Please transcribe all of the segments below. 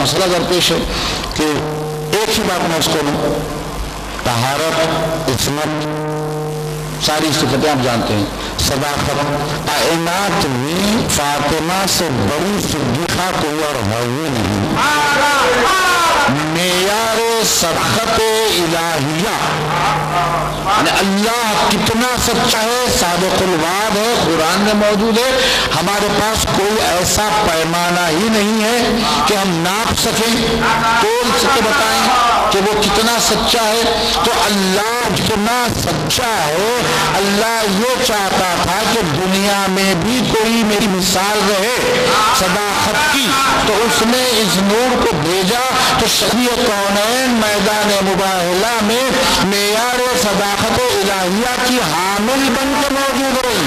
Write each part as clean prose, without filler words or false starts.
مسئلہ درپیش ہے کہ ایک ہی بات میں اس کو لوں، طہارت، عصمت، ساری صفتیں آپ جانتے ہیں، صداقت. کائنات میں فاطمہ سے بڑی صدیقہ کوئی اور ہے ہی نہیں. معیار صداقت الہیہ، یعنی اللہ کتنا سچا ہے، صادق الوعد ہے، قرآن میں موجود ہے. ہمارے پاس کوئی ایسا پیمانہ ہی نہیں ہے کہ ہم ناپ سکیں، تول سکے، بتائیں کہ وہ کتنا سچا ہے. تو اللہ جتنا سچا ہے، اللہ یہ چاہتا تھا کہ دنیا میں بھی کوئی میری مثال رہے صداقت کی، تو اس نے اس نور کو بھیجا تو شفیع کونین میدان مباہلہ میں معیار صداقت الہیہ کی حامل بن کے موجود رہی.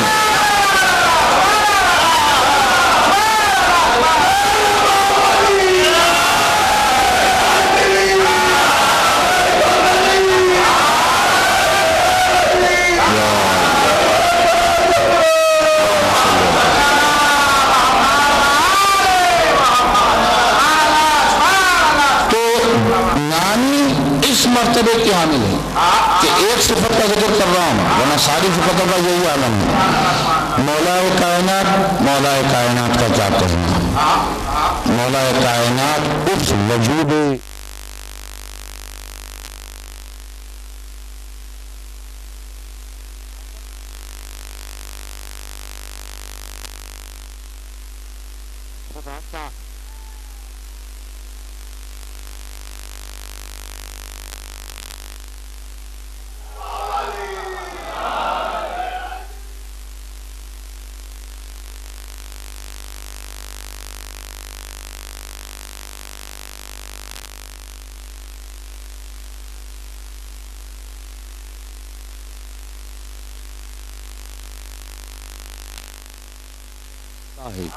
مرتبے کی حامل ہے کہ ایک صفت کا ذکر کر رہا ہوں ورنہ ساری صفتوں کا یہی عالم ہے. مولا کائنات کا کیا کہنا؟ مولا کائنات اس وجود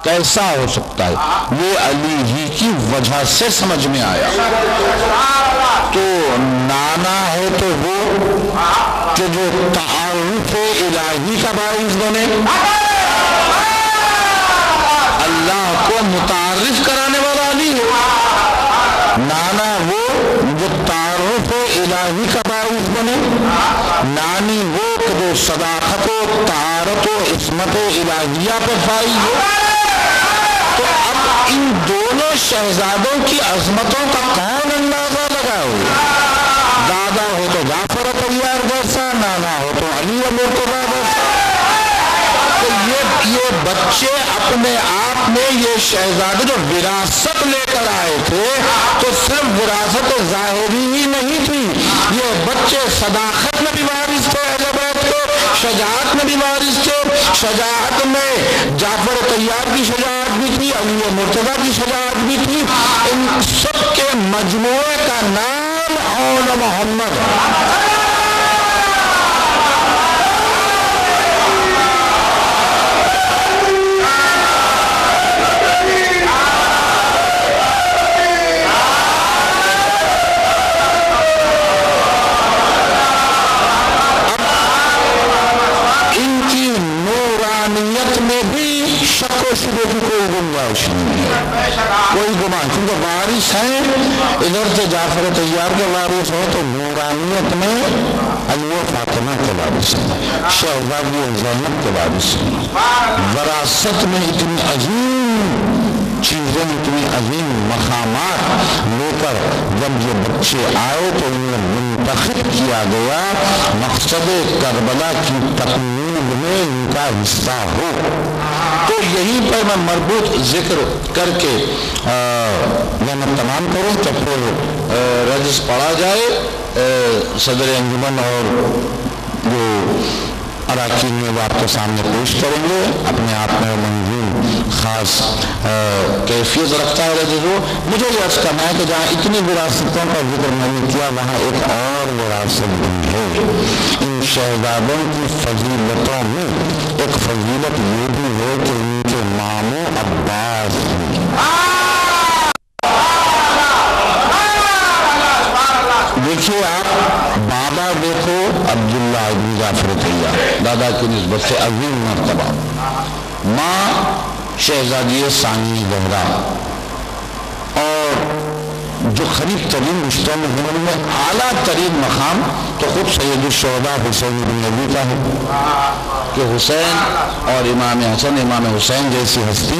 کیسا ہو سکتا ہے، یہ علی ہی کی وجہ سے سمجھ میں آیا. تو نانا ہے تو وہ کہ جو تعارف الہی کا باعث بنے، اللہ کو متعارف کرانے والا علی ہے. نانا وہ جو تعارف الہی کا باعث بنے، نانی وہ کہ جو صداقت و طہارت و عصمت الہیہ پر فائز ہو. تو اب ان دونوں شہزادوں کی عظمتوں کا کون اندازہ لگاؤ؟ دادا ہو تو جعفر طیار جیسا، نانا ہو تو علی مرتضیٰ جیسا. تو یہ بچے اپنے آپ میں، یہ شہزادے جو وراثت لے کر آئے تھے، تو صرف وراثت ظاہری ہی نہیں تھی، یہ بچے صداقت میں بھی وارث تھے، شجاعت میں بھی وارث تھے. شجاعت میں جعفر طیار کی شجاعت بھی تھی، علی مرتضیٰ کی شجاعت بھی تھی. ان سب کے مجموعے کا نام اول محمد. شبے کی کوئی گنجائش نہیں ہے، کوئی گمان، کیونکہ وارث ہیں. ادھر سے جعفر طیار کے وارث ہو تو نورانیت میں علی و فاطمہ کے وارث ہیں، شہزادی زینب کے وارث ہیں. وراثت میں اتنی عظیم چیزیں، اتنی عظیم مقامات لے کر جب یہ بچے آئے تو انہیں منتخب کیا گیا مقصد کربلا کی تکمیل میں ان کا حصہ ہو. تو یہی پر میں مربوط ذکر کر کے میں تمام کروں تو پھر رجس پڑھا جائے. صدر انجمن اور جو اراکین میں وہ آپ کے سامنے پیش کریں گے. اپنے آپ میں منظور خاص کیفیت رکھتا ہے رجس. مجھے یہ عرض کرنا ہے کہ جہاں اتنی وراثتوں کا ذکر میں نے کیا، وہاں ایک اور وراثت بھی ہے. ان شہزادوں کی فضیلتوں میں ایک فضیلت یہ بھی ہے کہ ان کے ماموں عباس دیکھیے. آپ بابا دیکھو عبداللہ ابن جعفر طیار، دادا کی نسبت سے عظیم مرتبہ. ماں شہزادی ثانی زہرا، اور جو قریب ترین رشتوں میں ہیں ان میں اعلیٰ ترین مقام تو خود سید الشہداء حسین بن علی کا ہے کہ حسین اور امام حسن امام حسین جیسی ہستی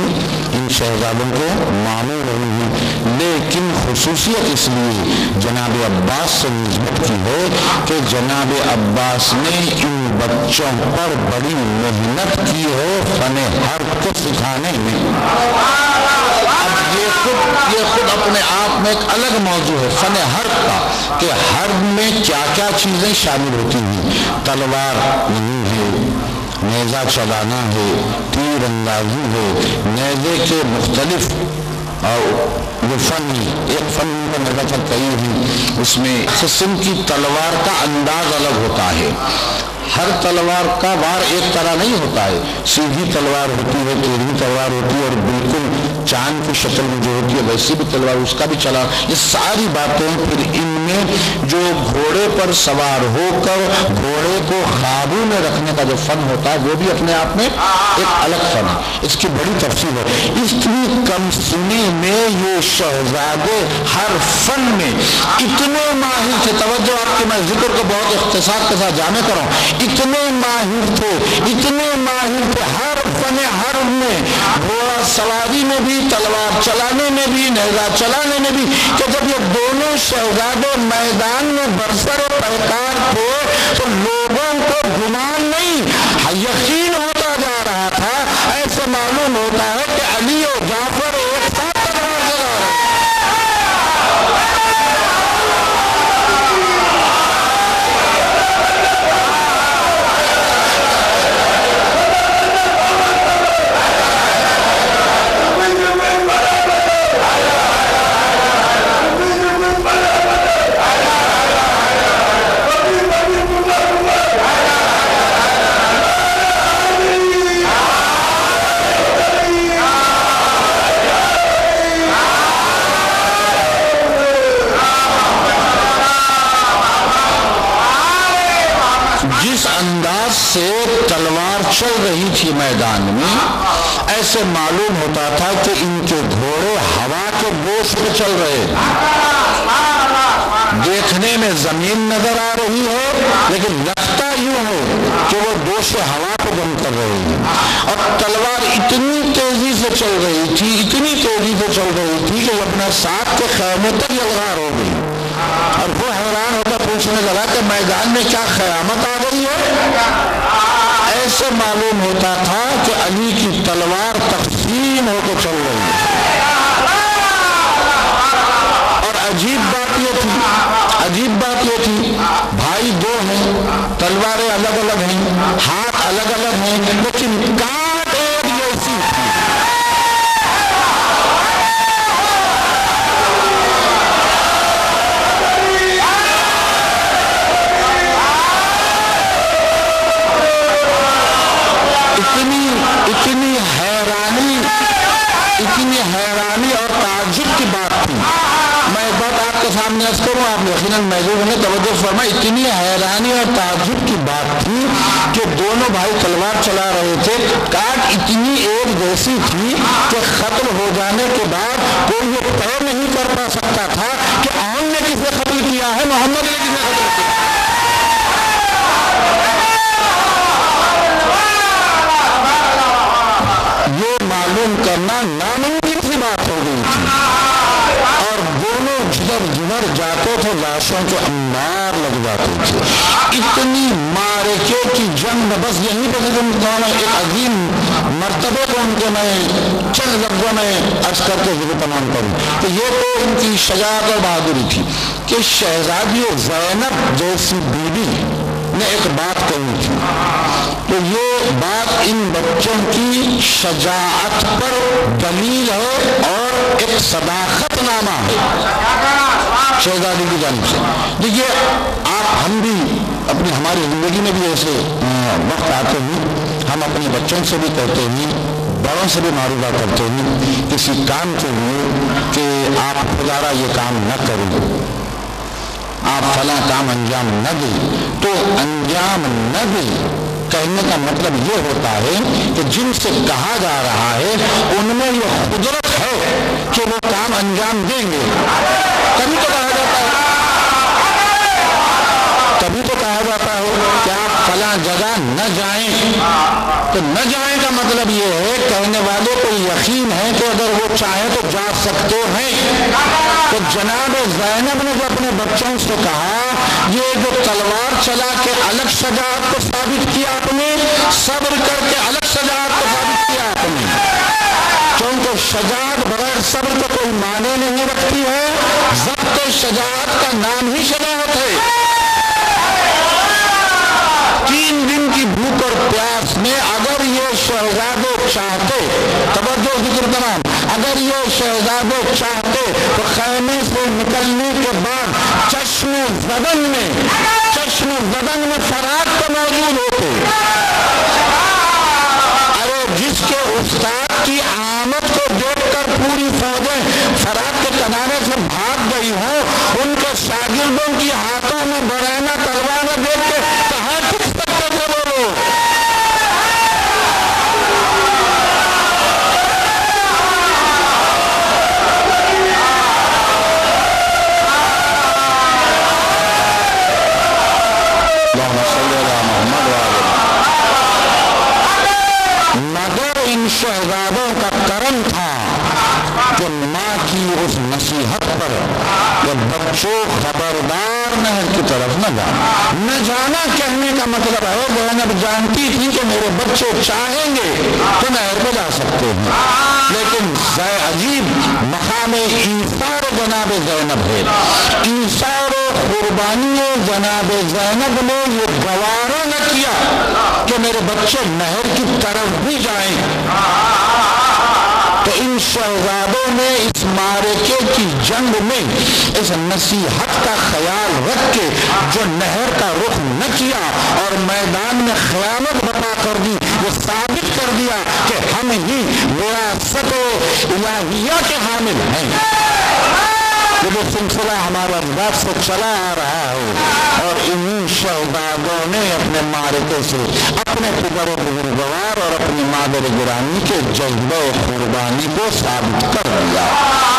ان شہزادوں کو معمول رہی ہیں، لیکن خصوصیت اس لیے جناب عباس سے نسبت کی ہے کہ جناب عباس نے ان بچوں پر بڑی محنت کی ہے فن حرب کو سکھانے میں۔ اب یہ خود اپنے آپ میں ایک الگ موضوع ہے فن حرب کا، کہ حرب میں کیا کیا چیزیں شامل ہوتی ہیں۔ تلوار نہیں ہے، نیزہ چلانا ہے، تیر اندازی ہے، نیزے کے مختلف اور وہ فن ایک فن کا نظر کئی ہیں، اس میں قسم کی تلوار کا انداز الگ ہوتا ہے۔ ہر تلوار کا وار ایک طرح نہیں ہوتا ہے، سیدھی تلوار ہوتی ہے، ٹیڑھی تلوار ہوتی ہے، اور بالکل چاند کی شکل میں جو ہوتی ہے ویسی بھی تلوار، اس کا بھی چلا، یہ ساری باتیں پھر ان میں جو گھوڑے پر سوار ہو کر گھوڑے کو قابو میں رکھنے کا جو فن ہوتا ہے وہ بھی اپنے آپ میں ایک الگ فن ہے، اس کی بڑی تفصیل ہے۔ اتنی کم سنی میں یہ شہزادے ہر فن میں اتنے ماہر تھے، توجہ آپ کے میں ذکر کو بہت اختصار کے ساتھ جامع کروں، اتنے ماہر تھے، اتنے ماہر تھے ہر فن حرب میں، گھوڑا سواری میں بھی، تلوار چلانے میں بھی، نیزہ چلانے میں بھی، کہ جب یہ دونوں شہزادے میدان میں برسر پیکار تھے تو لوگوں کو گمان نہیں یقین ہوتا جا رہا تھا، ایسے معلوم ہوتا ہے کہ علی اور جعفر ایک ساتھ تلوار چلا رہے ہیں۔ جس انداز سے تلوار چل رہی تھی میدان میں، ایسے معلوم ہوتا تھا کہ ان کے گھوڑے ہوا کے گوشت پہ چل رہے، دیکھنے میں زمین نظر آ رہی ہے لیکن لگتا یوں ہے کہ وہ گوشت ہوا کو گم کر رہے ہیں، اور تلوار اتنی تیزی سے چل رہی تھی، اتنی تیزی سے چل رہی تھی کہ اپنے ساتھ کے خیموں تک یلغار ہو گئی، اور وہ حیران ہو کر پوچھنے لگا کہ میدان میں کیا قیامت آ گئی ہے؟ ایسے معلوم ہوتا تھا کہ علی کی تلوار تقسیم ہو کے چل رہی ہے۔ اور عجیب بات یہ تھی بھائی دو ہیں، تلواریں الگ الگ ہیں، ہاتھ الگ الگ ہیں، لیکن کاٹ ایک جیسی تھی۔ اتنی حیرانی اور تعجب کی بات تھی۔ میں ایک بات آپ کے سامنے عرض کروں، آپ یقیناً محظوظ ہوں گے، توجہ فرمائیں، اتنی حیرانی اور تعجب کی بات تھی کہ دونوں بھائی تلوار چلا رہے تھے، کاٹ اتنی ایک جیسی تھی کہ ختم ہو جانے کے بعد کوئی یہ طے نہیں کر پا سکتا تھا کہ عام نے کسے قتل کیا ہے، محمد نے کسے قتل کیا ہے۔ یہ معلوم کرنا ناممکن سی بات ہو گئی تھی، اور دونوں جدھر جاتے تھے لاشوں کے انبار لگ جاتے تھے۔ اتنی معرکے کی جنگ میں بس یہیں پہ ایک عظیم مرتبے کو ان کے میں چند لفظوں میں عرض کر کے ذکر تمام کروں کہ یہ تو ان کی شجاعت اور بہادری تھی کہ شہزادی زینب جیسی بیوی نے ایک بات کہی تھی، تو یہ بات ان بچوں کی شجاعت پر دلیل ہے اور ایک صداقت نامہ ہے شہزادی کی جانب سے۔ دیکھیے ہم بھی ہماری زندگی میں بھی ایسے وقت آتے ہیں، ہم اپنے بچوں سے بھی کہتے ہیں، بڑوں سے بھی معروضہ کرتے ہیں کسی کام کے لیے کہ آپ خدارا یہ کام نہ کریں، آپ فلاں کام انجام نہ دیں، تو انجام نہ دیں کہنے کا مطلب یہ ہوتا ہے کہ جن سے کہا جا رہا ہے ان میں یہ قدرت ہے کہ وہ کام انجام دیں گے۔ کبھی نہ جائیں کا مطلب یہ ہے کہنے والے کو یقین ہے کہ اگر وہ چاہیں تو جا سکتے ہیں. تو جناب زینب نے جو اپنے بچوں سے کہا یہ جو تلوار چلا کے الگ شجاعت کو ثابت کیا آپ نے, صبر کر کے الگ شجاعت کو ثابت کیا آپ نے, کیونکہ شجاعت بغیر صبر کا کوئی معنی نہیں رکھتی ہے. ضبط شجاعت کا نام ہی شجاعت ہے. 3 دن کی بھوک اور پیاس میں اگر یہ شہزادے چاہتے, توجہ ذکر تمام, اگر یہ شہزادے چاہتے تو خیمے سے نکلنے کے بعد چشم زدن میں فرات کو موجود ہوتے. ارے جس کے استاد کی آمد کو دیکھ کر پوری فوجیں فرات کے کنارے سے بھاگ گئی ہوں, ان کے شاگردوں کی ہاتھوں میں برینا تلوار دیکھ کے کہاں ٹک سکتے تھے وہ لوگ. مگر ان شہزادوں کا کرم تھا کہ ماں کی اس نصیحت پر کہ بچوں خبردار نہر کی طرف نہ جانا کہنے کا مطلب ہے زینب جانتی تھی کہ میرے بچے چاہیں گے تو نہر پہ جا سکتے ہیں, لیکن عجیب مقام ایثار جناب زینب ہے. ایثار و قربانی جناب زینب نے یہ گوارا نہ کیا کہ میرے بچے نہر کی طرف بھی جائیں. تو ان شہزادوں نے اس معرکے کی جنگ میں اس نصیحت کا خیال رکھ کے جو نہر کا رخ نہ کیا اور میدان میں خیانت بتا کر دی, یہ ثابت کر دیا کہ ہم ہی وراثت الہیہ کے حامل ہیں. یہ جو سلسلہ ہمارا اجداد سے چلا آ رہا ہے اور انہی شہزادوں نے اپنے معرکے سے اپنے پدر بزرگوار اور اپنی مادر گرامی کے جذبہ قربانی کو ثابت کر دیا.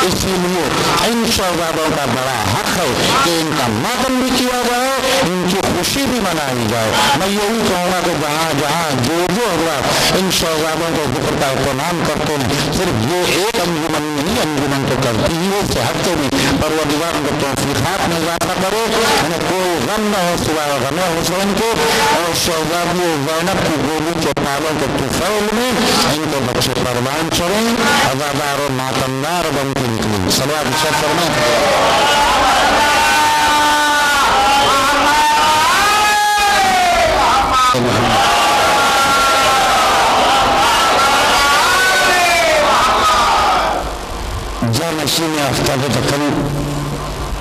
اسی لیے ان شہزادوں کا بڑا حق ہے کہ ان کا ماتم بھی کیا جائے, ان کی خوشی بھی منائی جائے. میں یہی کہوں گا کہ جہاں جو حضرات ان شہزادوں کو ذکر کا اہتمام کرتے ہیں, صرف یہ ایک انجمن نہیں, انجمن تو کرتی ہی ہے, سے ہٹتے بھی پروردگار کو توفیقات میں اضافہ کرے. انہیں کوئی غم نہ ہو سوائے غم حسین کے, اور شہزادی زینب کی گولی کے پالوں کے طفیل میں ان کے بچے پروان چڑھیں, عزادار و ماتمدار بن کے نکلیں. صلوات شریف فرمائیں. جانشین آفتاب تقریب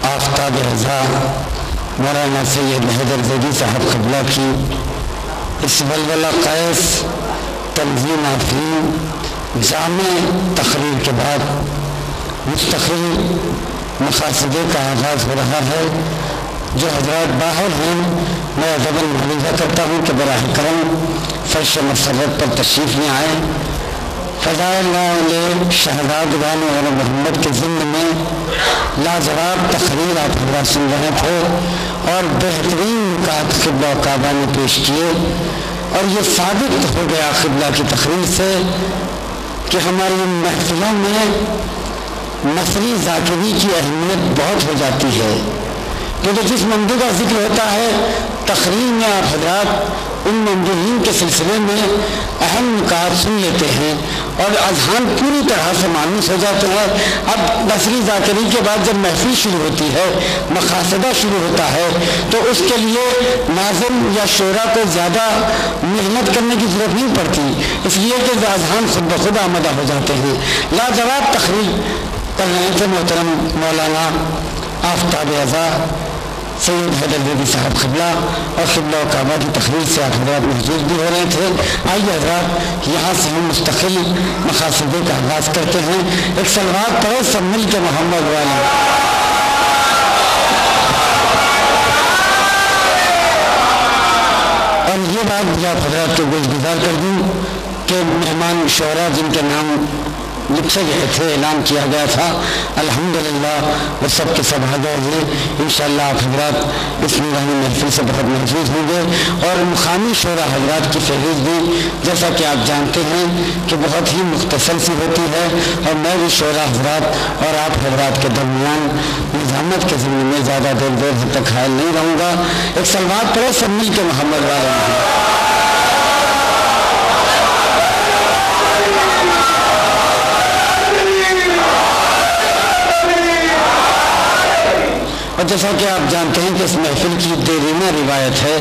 آفتاب رضا مولانا سید حیدر زیدی صاحب قبلہ کی اس ولولہ قیس تنظیم آفرین جامع تقریر کے بعد مستقل مقاصدے کا آغاز ہو رہا ہے. جو حضرات باہر ہیں میں ادب ملاحظہ کرتا ہوں کہ براہ کرم فرش مسرت پر تشریف لے آئیں. فضائل شہزادگان اور محمد کے ضمن میں لاجواب تقریر آپ حضرات سن رہے تھے اور بہترین نکات قبلہ و کعبہ نے پیش کیے, اور یہ ثابت ہو گیا قبلہ کی تقریر سے کہ ہماری محفلوں میں نثری ذاکری کی اہمیت بہت ہو جاتی ہے. کیونکہ جس منظور کا ذکر ہوتا ہے تقریر میں آپ حضرات ان منظورین کے سلسلے میں اہم نکات سن لیتے ہیں اور اذہان پوری طرح سے مانوس ہو جاتے ہیں. اب نثری ذاکری کے بعد جب محفل شروع ہوتی ہے, مقاصدہ شروع ہوتا ہے, تو اس کے لیے ناظم یا شعراء کو زیادہ محنت کرنے کی ضرورت نہیں پڑتی, اس لیے کہ اذہان خود بخود آمدہ ہو جاتے ہیں. لاجواب تقریر کر رہے تھے محترم مولانا آفتاب رضا سید حیدر زیدی صاحب قبلہ, اور قبلہ و کعبہ کی تقریر سے آپ حضرات محظوظ بھی ہو رہے تھے. آئیے حضرات یہاں سے ہم مستقل مقاصدے کا آغاز کرتے ہیں. ایک صلوات پڑھو سب مل کے محمد والا. اور یہ بات بھی آپ حضرات کو گزار کر دوں کہ مہمان شعراء جن کے نام لکھے گئے تھے، اعلان کیا گیا تھا، الحمدللہ وہ سب کے سب حاضر ہیں۔ انشاءاللہ آپ حضرات اس نورانی محفل سے بہت محفوظ ہوں گے، اور مقامی شعراء حضرات کی فہرست بھی جیسا کہ آپ جانتے ہیں کہ بہت ہی مختصر سی ہوتی ہے، اور میں بھی شعراء حضرات اور آپ حضرات کے درمیان نظامت کے ضمن میں زیادہ دیر تک حائل نہیں رہوں گا۔ ایک سلوات پڑھے سب مل کے محمد والا۔ اور جیسا کہ آپ جانتے ہیں کہ اس محفل کی دیرینہ روایت ہے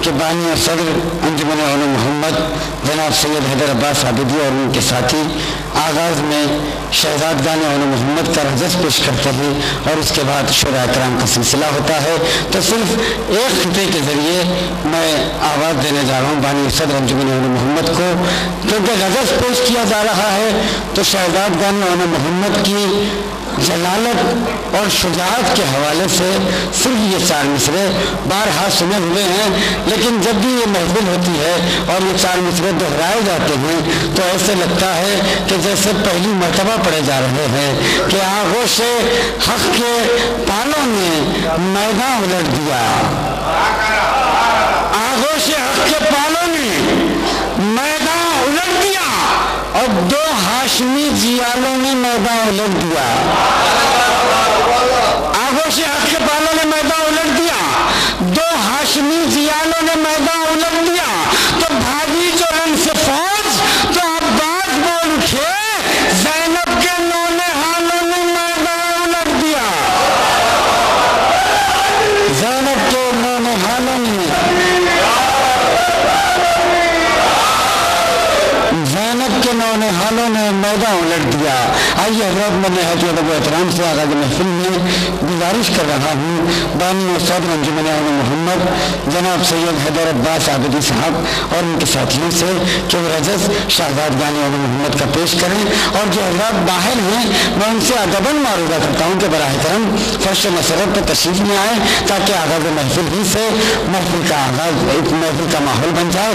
کہ بانی صدر انجمن علماء محمد جناب سید حیدر عباس عابدی اور ان کے ساتھی آغاز میں شہزادگان علماء محمد کا رجس پیش کرتے ہیں، اور اس کے بعد شعراء کرام کا سلسلہ ہوتا ہے۔ تو صرف ایک خطے کے ذریعے میں آواز دینے جا رہا ہوں بانی صدر انجمن علماء محمد کو، کیونکہ رجس پیش کیا جا رہا ہے تو شہزادگان علماء محمد کی جلالت اور شجاعت کے حوالے سے صرف یہ 4 مصرے بارہا سنے ہوئے ہیں، لیکن جب بھی یہ محفل ہوتی ہے اور یہ 4 مصرے دہرائے جاتے ہیں تو ایسے لگتا ہے کہ جیسے پہلی مرتبہ پڑھے جا رہے ہیں کہ آغوش حق کے پالوں نے میدان الٹ دیا، آغوش حق کے پالوں نے میدان الٹ دیا، اور 2 ہاشمی جیالوں نے میدان الٹ دیا۔ آغوش حق کے پالوں نے میدان الٹ دیا، 2 ہاشمی جیالوں نے میدان الٹ دیا، تو بھاگی جو رن سے فوج تو عباس بول اٹھے، زینب کے نونے حالوں نے میدان الٹ دیا، زینب کے نونے حالوں نے حالوں نے میدان الٹ دیا۔ آئیے حضرت میں نہایت ادب و احترام سے آغاز محفل میں گزارش کر رہا ہوں بانی صدر انجمن علماء محمد جناب سید حیدر عباس عابدی صاحب اور ان کے ساتھیوں سے کہ وہ رجس شہزادگان علماء محمد کا پیش کریں، اور جو حضرات باہر ہیں میں ان سے ادباً معروضہ کرتا ہوں کہ براہ کرم فرش مسرت پر تشریف میں آئیں تاکہ آغاز محفل ہی سے محفل کا ماحول بن جائے۔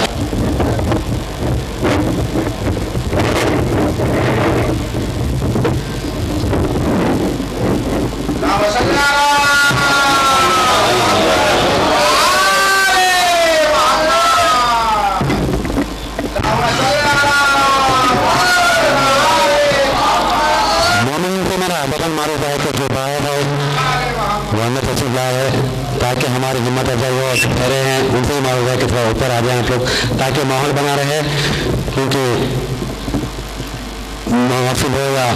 تاکہ ہماری ہمت افزائی ہو، ٹھہرے ہیں ان سے ہی معلوم ہے کہ تھوڑا اوپر آ جائیں آپ لوگ تاکہ ماحول بنا رہے، کیونکہ محفل ہو یا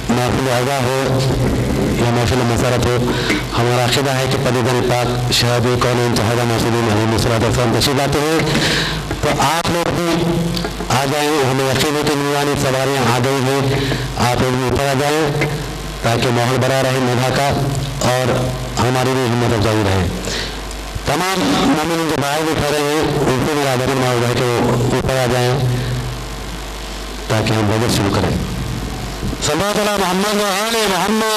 محفل اعضا ہو یا محفل مسرت ہو، ہمارا عقیدہ ہے کہ پدیدن پاک شہد کون انتہا محفلین علیہ الصلوۃ والسلام تشریف لاتے ہیں، تو آپ لوگ بھی آ جائیں۔ ہمیں یقین ہے کہ نورانی سواریاں آ گئی ہیں، آپ لوگ بھی اوپر آ جائیں تاکہ ماحول بنا رہے نبھا کا اور ہماری بھی ہمت افزائی رہے۔ تمام مومنین جو باہر بھی ٹھہرے ہیں ان کو میرا ادب معاوضہ ہے کہ وہ اوپر آ جائیں تاکہ ہم بجٹ شروع کریں۔ صلوات علی محمد و آل محمد۔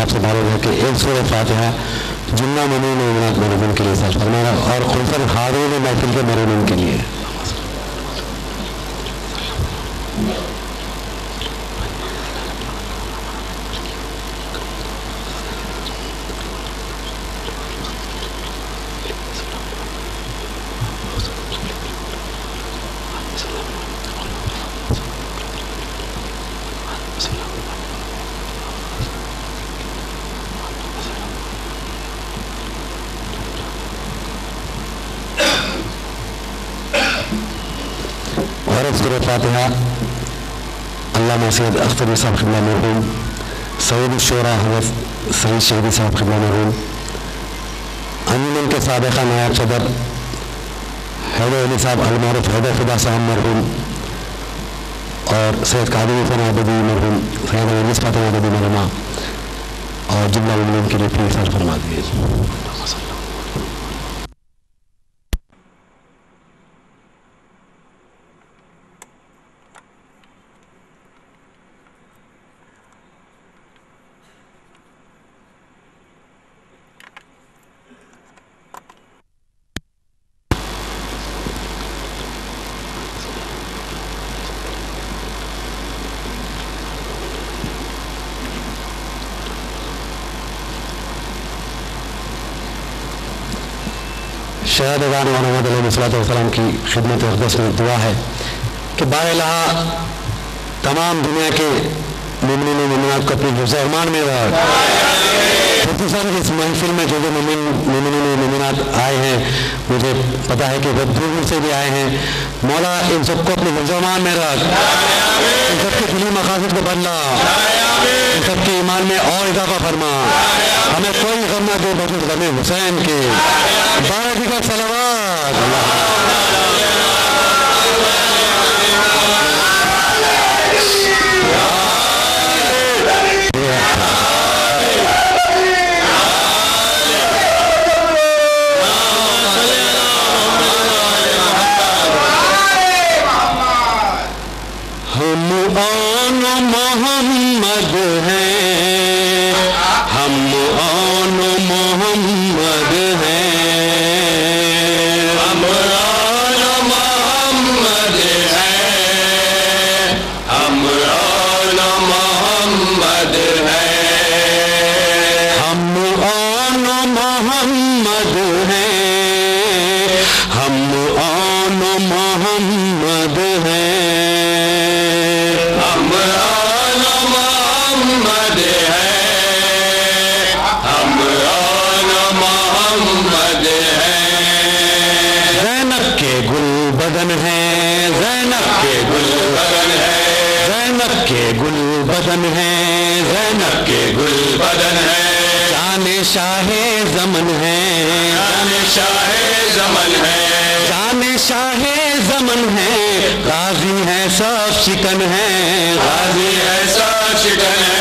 آپ سے معلوم ہے کہ ایک سورہ فاتحہ جملہ مومنین و مومنات مرحومین کے لیے ساتھ فرمانا اور خصوصاً حاضرین محفل کے مرحومین کے لیے۔ سورہ فاتحہ علامہ سید اختر صاحب قبلہ مرحوم، سید الشعراء حضرت سید شہیدی صاحب قبلہ مرحوم، انجمن کے سابقہ نائب صدر حیدر علی صاحب المعروف حیدر فدا صاحب مرحوم، اور سید قادری حسین عابدی مرحوم، سید علی نسبت عابدی مرحوم، اور جملہ مومنین کے لیے پھر سر فرما دیجیے۔ شہادگان محمد علیہ السلام کی خدمت اقدس میں دعا ہے کہ بار الہ تمام دنیا کے مومنین و مومنات کو اپنی حفظ و امان میں رکھ، خصوصاً اس محفل میں جو مومنین و مومنات آئے ہیں، مجھے پتا ہے کہ وہ دور سے بھی آئے ہیں، مولا ان سب کو اپنے حفظ و امان میں رکھ، ان سب کے دلی مقاصد کو بدلا، ان سب کے ایمان میں اور اضافہ فرما، ہمیں کوئی غم نہ دے بجز غم حسین کے، بارک کا صلوات محمد ہیں، ہم آن محمد ہیں، ہم آن محمد ہیں، ہم آن محمد ہیں، ہم آن محمد ہیں، ہم آن محمد ہیں، بدن ہے زینب کے گل بدن ہے، زینب کے گل بدن ہے، زینب کے گل بدن ہے، جان شاہ زمن ہے، جان شاہ زمن ہے، جان شاہ زمن ہے، غازی ہے سب شکن ہے، غازی ہے سب شکن ہے،